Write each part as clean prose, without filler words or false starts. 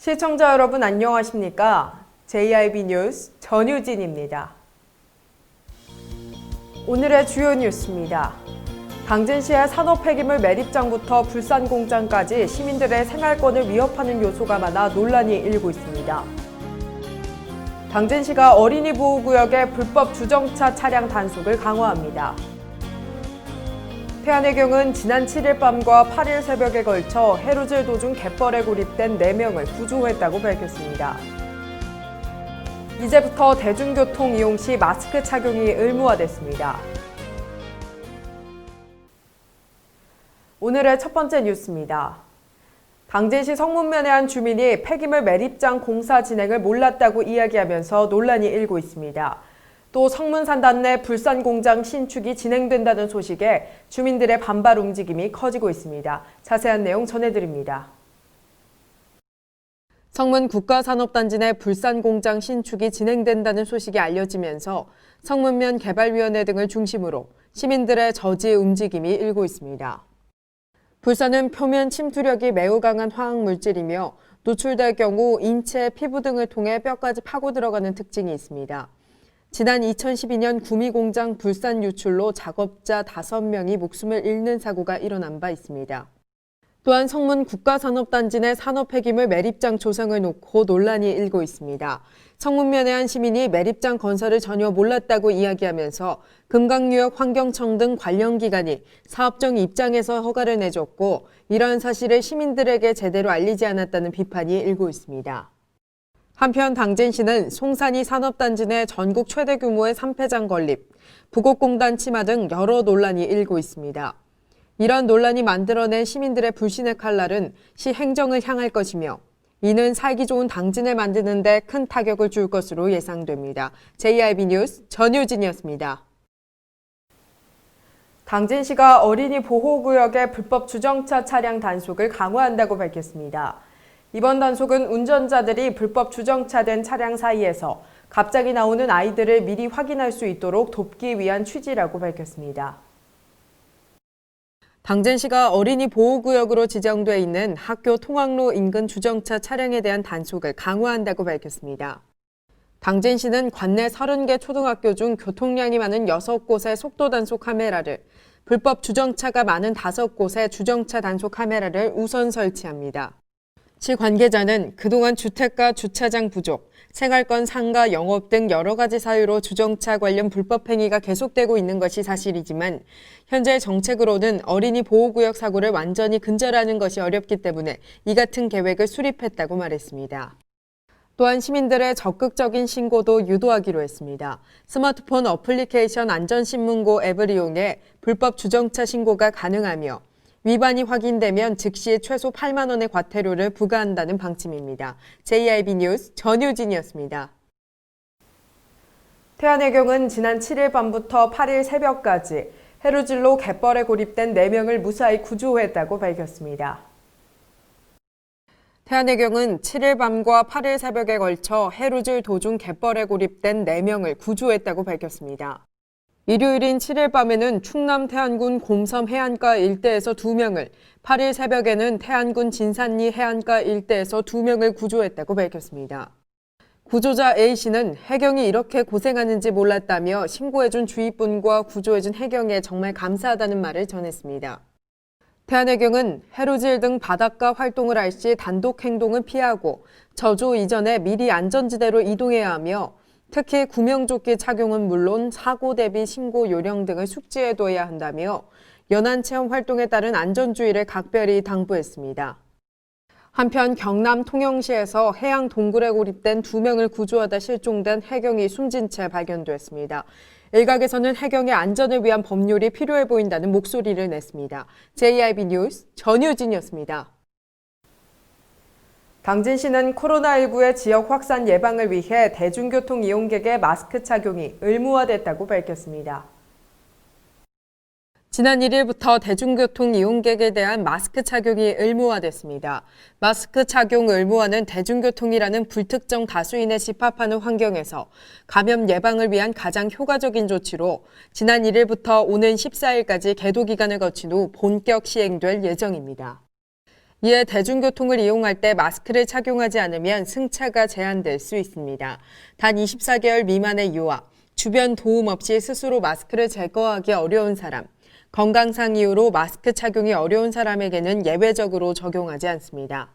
시청자 여러분 안녕하십니까? JIB 뉴스 전유진입니다. 오늘의 주요 뉴스입니다. 당진시의 산업 폐기물 매립장부터 불산 공장까지 시민들의 생활권을 위협하는 요소가 많아 논란이 일고 있습니다. 당진시가 어린이 보호구역의 불법 주정차 차량 단속을 강화합니다. 태안해경은 지난 7일 밤과 8일 새벽에 걸쳐 해루질 도중 갯벌에 고립된 4명을 구조했다고 밝혔습니다. 이제부터 대중교통 이용 시 마스크 착용이 의무화됐습니다. 오늘의 첫 번째 뉴스입니다. 당진시 성문면의 한 주민이 폐기물 매립장 공사 진행을 몰랐다고 이야기하면서 논란이 일고 있습니다. 또 성문산단 내 불산공장 신축이 진행된다는 소식에 주민들의 반발 움직임이 커지고 있습니다. 자세한 내용 전해드립니다. 성문 국가산업단지 내 불산공장 신축이 진행된다는 소식이 알려지면서 성문면 개발위원회 등을 중심으로 시민들의 저지 움직임이 일고 있습니다. 불산은 표면 침투력이 매우 강한 화학물질이며 노출될 경우 인체, 피부 등을 통해 뼈까지 파고 들어가는 특징이 있습니다. 지난 2012년 구미공장 불산 유출로 작업자 5명이 목숨을 잃는 사고가 일어난 바 있습니다. 또한 성문 국가산업단지 내 산업폐기물 매립장 조성을 놓고 논란이 일고 있습니다. 성문면의 한 시민이 매립장 건설을 전혀 몰랐다고 이야기하면서 금강유역 환경청 등 관련 기관이 사업적 입장에서 허가를 내줬고 이러한 사실을 시민들에게 제대로 알리지 않았다는 비판이 일고 있습니다. 한편 당진시는 송산이 산업단지 내 전국 최대 규모의 산폐장 건립, 부곡공단 침하 등 여러 논란이 일고 있습니다. 이런 논란이 만들어낸 시민들의 불신의 칼날은 시 행정을 향할 것이며 이는 살기 좋은 당진을 만드는 데 큰 타격을 줄 것으로 예상됩니다. JIB 뉴스 전유진이었습니다. 당진시가 어린이 보호구역의 불법 주정차 차량 단속을 강화한다고 밝혔습니다. 이번 단속은 운전자들이 불법 주정차된 차량 사이에서 갑자기 나오는 아이들을 미리 확인할 수 있도록 돕기 위한 취지라고 밝혔습니다. 당진시가 어린이 보호구역으로 지정돼 있는 학교 통학로 인근 주정차 차량에 대한 단속을 강화한다고 밝혔습니다. 당진시는 관내 30개 초등학교 중 교통량이 많은 6곳의 속도 단속 카메라를, 불법 주정차가 많은 5곳의 주정차 단속 카메라를 우선 설치합니다. 시 관계자는 그동안 주택가 주차장 부족, 생활권 상가 영업 등 여러 가지 사유로 주정차 관련 불법 행위가 계속되고 있는 것이 사실이지만 현재 정책으로는 어린이 보호구역 사고를 완전히 근절하는 것이 어렵기 때문에 이 같은 계획을 수립했다고 말했습니다. 또한 시민들의 적극적인 신고도 유도하기로 했습니다. 스마트폰 어플리케이션 안전신문고 앱을 이용해 불법 주정차 신고가 가능하며 위반이 확인되면 즉시 최소 8만 원의 과태료를 부과한다는 방침입니다. JIB 뉴스 전유진이었습니다. 태안해경은 지난 7일 밤부터 8일 새벽까지 해루질로 갯벌에 고립된 4명을 무사히 구조했다고 밝혔습니다. 태안해경은 7일 밤과 8일 새벽에 걸쳐 해루질 도중 갯벌에 고립된 4명을 구조했다고 밝혔습니다. 일요일인 7일 밤에는 충남 태안군 곰섬 해안가 일대에서 2명을, 8일 새벽에는 태안군 진산리 해안가 일대에서 2명을 구조했다고 밝혔습니다. 구조자 A씨는 해경이 이렇게 고생하는지 몰랐다며 신고해준 주위분과 구조해준 해경에 정말 감사하다는 말을 전했습니다. 태안해경은 해루질 등 바닷가 활동을 할 시 단독 행동은 피하고 저조 이전에 미리 안전지대로 이동해야 하며 특히 구명조끼 착용은 물론 사고 대비 신고 요령 등을 숙지해둬야 한다며 연안체험 활동에 따른 안전주의를 각별히 당부했습니다. 한편 경남 통영시에서 해양 동굴에 고립된 2명을 구조하다 실종된 해경이 숨진 채 발견됐습니다. 일각에서는 해경의 안전을 위한 법률이 필요해 보인다는 목소리를 냈습니다. JIB 뉴스 전유진이었습니다. 당진시는 코로나19의 지역 확산 예방을 위해 대중교통 이용객의 마스크 착용이 의무화됐다고 밝혔습니다. 지난 1일부터 대중교통 이용객에 대한 마스크 착용이 의무화됐습니다. 마스크 착용 의무화는 대중교통이라는 불특정 다수인에 집합하는 환경에서 감염 예방을 위한 가장 효과적인 조치로 지난 1일부터 오는 14일까지 계도 기간을 거친 후 본격 시행될 예정입니다. 이에 대중교통을 이용할 때 마스크를 착용하지 않으면 승차가 제한될 수 있습니다. 단 24개월 미만의 유아, 주변 도움 없이 스스로 마스크를 제거하기 어려운 사람, 건강상 이유로 마스크 착용이 어려운 사람에게는 예외적으로 적용하지 않습니다.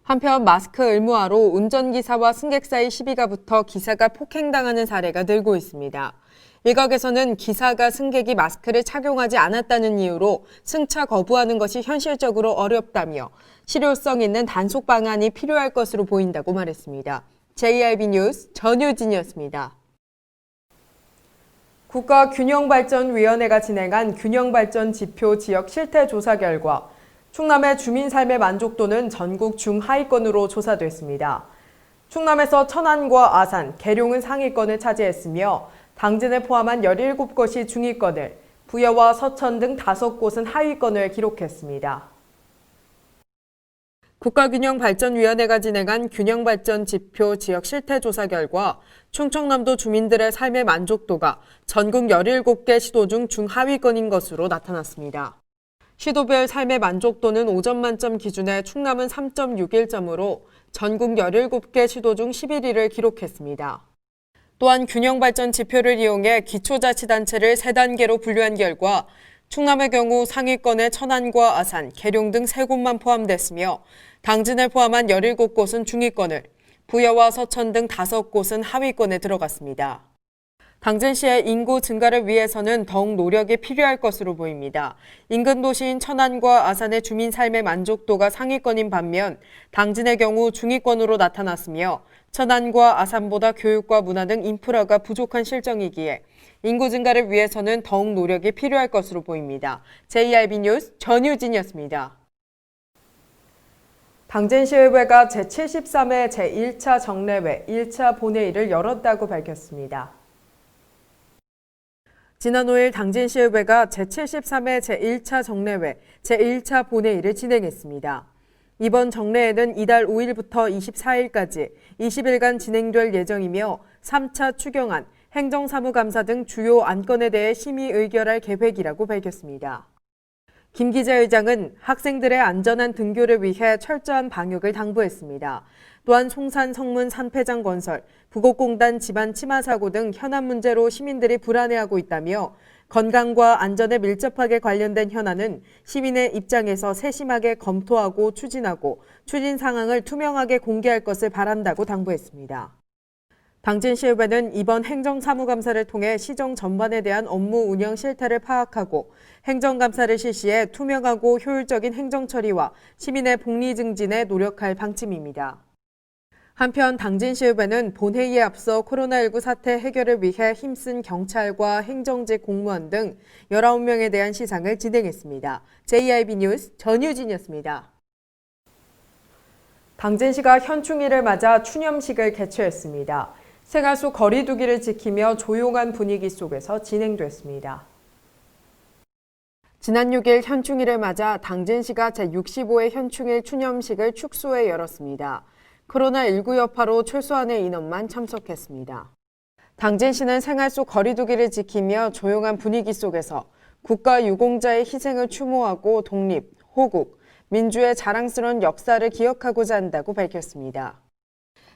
한편 마스크 의무화로 운전기사와 승객 사이 시비가 붙어 기사가 폭행당하는 사례가 늘고 있습니다. 일각에서는 기사가 승객이 마스크를 착용하지 않았다는 이유로 승차 거부하는 것이 현실적으로 어렵다며 실효성 있는 단속 방안이 필요할 것으로 보인다고 말했습니다. JIB 뉴스 전유진이었습니다. 국가균형발전위원회가 진행한 균형발전 지표 지역 실태 조사 결과 충남의 주민 삶의 만족도는 전국 중하위권으로 조사됐습니다. 충남에서 천안과 아산, 계룡은 상위권을 차지했으며 당진을 포함한 17곳이 중위권을, 부여와 서천 등 5곳은 하위권을 기록했습니다. 국가균형발전위원회가 진행한 균형발전 지표 지역 실태조사 결과 충청남도 주민들의 삶의 만족도가 전국 17개 시도 중 중하위권인 것으로 나타났습니다. 시도별 삶의 만족도는 5점 만점 기준에 충남은 3.61점으로 전국 17개 시도 중 11위를 기록했습니다. 또한 균형발전 지표를 이용해 기초자치단체를 3단계로 분류한 결과 충남의 경우 상위권에 천안과 아산, 계룡 등 3곳만 포함됐으며 당진을 포함한 17곳은 중위권을, 부여와 서천 등 5곳은 하위권에 들어갔습니다. 당진시의 인구 증가를 위해서는 더욱 노력이 필요할 것으로 보입니다. 인근 도시인 천안과 아산의 주민 삶의 만족도가 상위권인 반면 당진의 경우 중위권으로 나타났으며 천안과 아산보다 교육과 문화 등 인프라가 부족한 실정이기에 인구 증가를 위해서는 더욱 노력이 필요할 것으로 보입니다. JIB 뉴스 전유진이었습니다. 당진시의회가 제73회 제1차 정례회 1차 본회의를 열었다고 밝혔습니다. 지난 5일 당진시의회가 제73회 제1차 정례회 제1차 본회의를 진행했습니다. 이번 정례회는 이달 5일부터 24일까지 20일간 진행될 예정이며 3차 추경안, 행정사무감사 등 주요 안건에 대해 심의 의결할 계획이라고 밝혔습니다. 김 기재의장은 학생들의 안전한 등교를 위해 철저한 방역을 당부했습니다. 또한 송산 성문 산패장 건설, 부곡공단 집안 침하 사고 등 현안 문제로 시민들이 불안해하고 있다며 건강과 안전에 밀접하게 관련된 현안은 시민의 입장에서 세심하게 검토하고 추진하고 추진 상황을 투명하게 공개할 것을 바란다고 당부했습니다. 당진시의회는 이번 행정사무감사를 통해 시정 전반에 대한 업무 운영 실태를 파악하고 행정감사를 실시해 투명하고 효율적인 행정처리와 시민의 복리 증진에 노력할 방침입니다. 한편 당진시의회는 본회의에 앞서 코로나19 사태 해결을 위해 힘쓴 경찰과 행정직 공무원 등 19명에 대한 시상을 진행했습니다. JIB 뉴스 전유진이었습니다. 당진시가 현충일을 맞아 추념식을 개최했습니다. 생활 속 거리 두기를 지키며 조용한 분위기 속에서 진행됐습니다. 지난 6일 현충일을 맞아 당진시가 제65회 현충일 추념식을 축소에 열었습니다. 코로나19 여파로 최소한의 인원만 참석했습니다. 당진시는 생활 속 거리 두기를 지키며 조용한 분위기 속에서 국가 유공자의 희생을 추모하고 독립, 호국, 민주의 자랑스러운 역사를 기억하고자 한다고 밝혔습니다.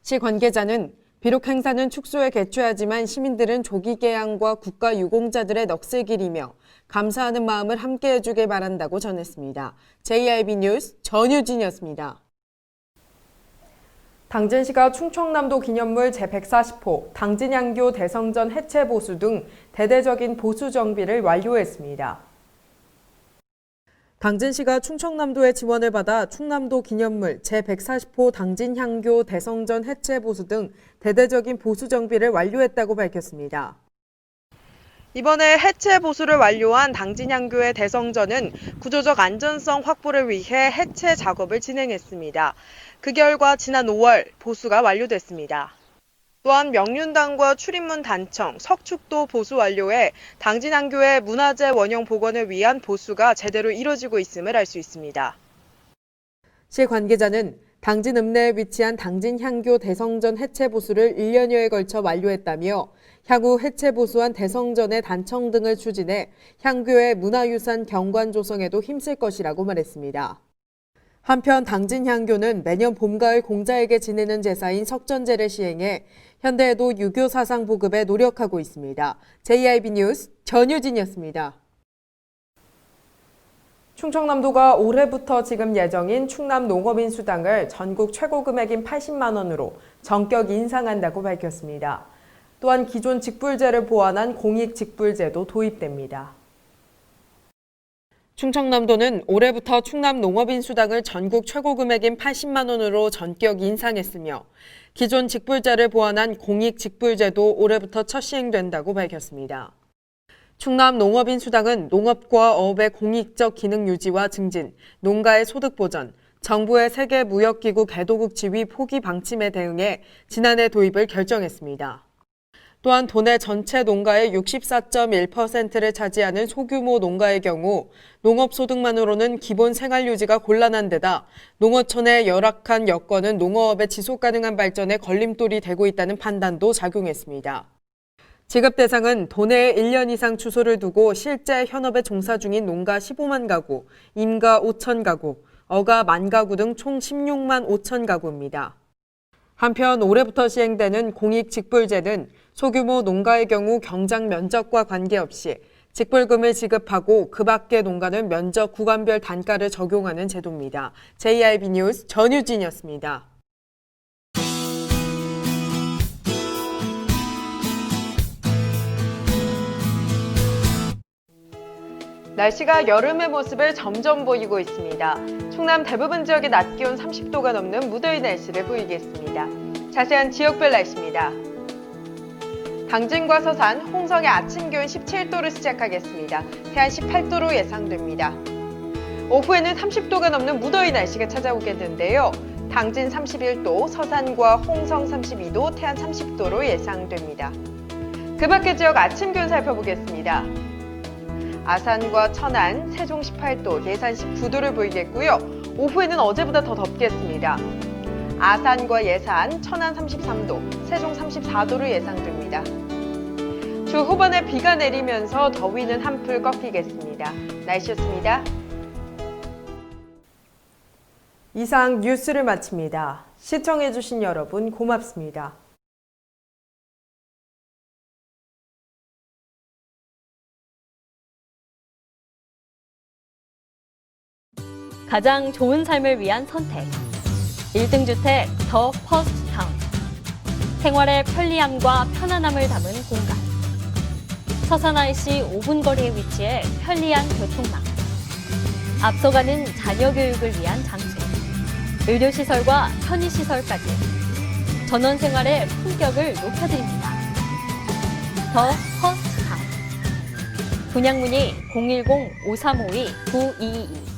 시 관계자는 비록 행사는 축소에 개최하지만 시민들은 조기 개항과 국가 유공자들의 넋을 기리며 감사하는 마음을 함께 해주길 바란다고 전했습니다. JIB 뉴스 전유진이었습니다. 당진시가 충청남도 기념물 제140호 당진양교 대성전 해체 보수 등 대대적인 보수 정비를 완료했습니다. 당진시가 충청남도의 지원을 받아 충남도 기념물 제140호 당진향교 대성전 해체 보수 등 대대적인 보수 정비를 완료했다고 밝혔습니다. 이번에 해체 보수를 완료한 당진향교의 대성전은 구조적 안전성 확보를 위해 해체 작업을 진행했습니다. 그 결과 지난 5월 보수가 완료됐습니다. 또한 명륜당과 출입문 단청, 석축도 보수 완료해 당진향교의 문화재 원형 복원을 위한 보수가 제대로 이뤄지고 있음을 알 수 있습니다. 시 관계자는 당진 읍내에 위치한 당진향교 대성전 해체 보수를 1년여에 걸쳐 완료했다며 향후 해체 보수한 대성전의 단청 등을 추진해 향교의 문화유산 경관 조성에도 힘쓸 것이라고 말했습니다. 한편 당진향교는 매년 봄, 가을 공자에게 지내는 제사인 석전제를 시행해 현대에도 유교 사상 보급에 노력하고 있습니다. JIB 뉴스 전유진이었습니다. 충청남도가 올해부터 지급 예정인 충남 농업인 수당을 전국 최고 금액인 80만 원으로 전격 인상한다고 밝혔습니다. 또한 기존 직불제를 보완한 공익직불제도 도입됩니다. 충청남도는 올해부터 충남 농업인 수당을 전국 최고 금액인 80만 원으로 전격 인상했으며 기존 직불제를 보완한 공익직불제도 올해부터 첫 시행된다고 밝혔습니다. 충남 농업인 수당은 농업과 어업의 공익적 기능 유지와 증진, 농가의 소득 보전, 정부의 세계 무역기구 개도국 지위 포기 방침에 대응해 지난해 도입을 결정했습니다. 또한 도내 전체 농가의 64.1%를 차지하는 소규모 농가의 경우 농업소득만으로는 기본 생활유지가 곤란한 데다 농어촌의 열악한 여건은 농어업의 지속가능한 발전에 걸림돌이 되고 있다는 판단도 작용했습니다. 지급 대상은 도내에 1년 이상 주소를 두고 실제 현업에 종사 중인 농가 15만 가구, 임가 5천 가구, 어가 1만 가구 등 총 16만 5천 가구입니다. 한편 올해부터 시행되는 공익직불제는 소규모 농가의 경우 경작 면적과 관계없이 직불금을 지급하고 그 밖의 농가는 면적 구간별 단가를 적용하는 제도입니다. JIB 뉴스 전유진이었습니다. 날씨가 여름의 모습을 점점 보이고 있습니다. 충남 대부분 지역의 낮 기온 30도가 넘는 무더위 날씨를 보이겠습니다. 자세한 지역별 날씨입니다. 당진과 서산, 홍성의 아침 기온 17도로 시작하겠습니다. 해안 18도로 예상됩니다. 오후에는 30도가 넘는 무더위 날씨가 찾아오겠는데요. 당진 31도, 서산과 홍성 32도, 태안 30도로 예상됩니다. 그 밖의 지역 아침 기온 살펴보겠습니다. 아산과 천안, 세종 18도, 예산 19도를 보이겠고요. 오후에는 어제보다 더 덥겠습니다. 아산과 예산, 천안 33도, 세종 34도로 예상됩니다. 주 후반에 비가 내리면서 더위는 한풀 꺾이겠습니다. 날씨였습니다. 이상 뉴스를 마칩니다. 시청해주신 여러분 고맙습니다. 가장 좋은 삶을 위한 선택. 1등 주택 더 퍼스트 타운. 생활의 편리함과 편안함을 담은 공간. 서산 IC 5분 거리에 위치해 편리한 교통망. 앞서가는 자녀 교육을 위한 장소. 의료시설과 편의시설까지. 전원 생활의 품격을 높여드립니다. 더 퍼스트 타운. 분양 문의 010-5352-9222.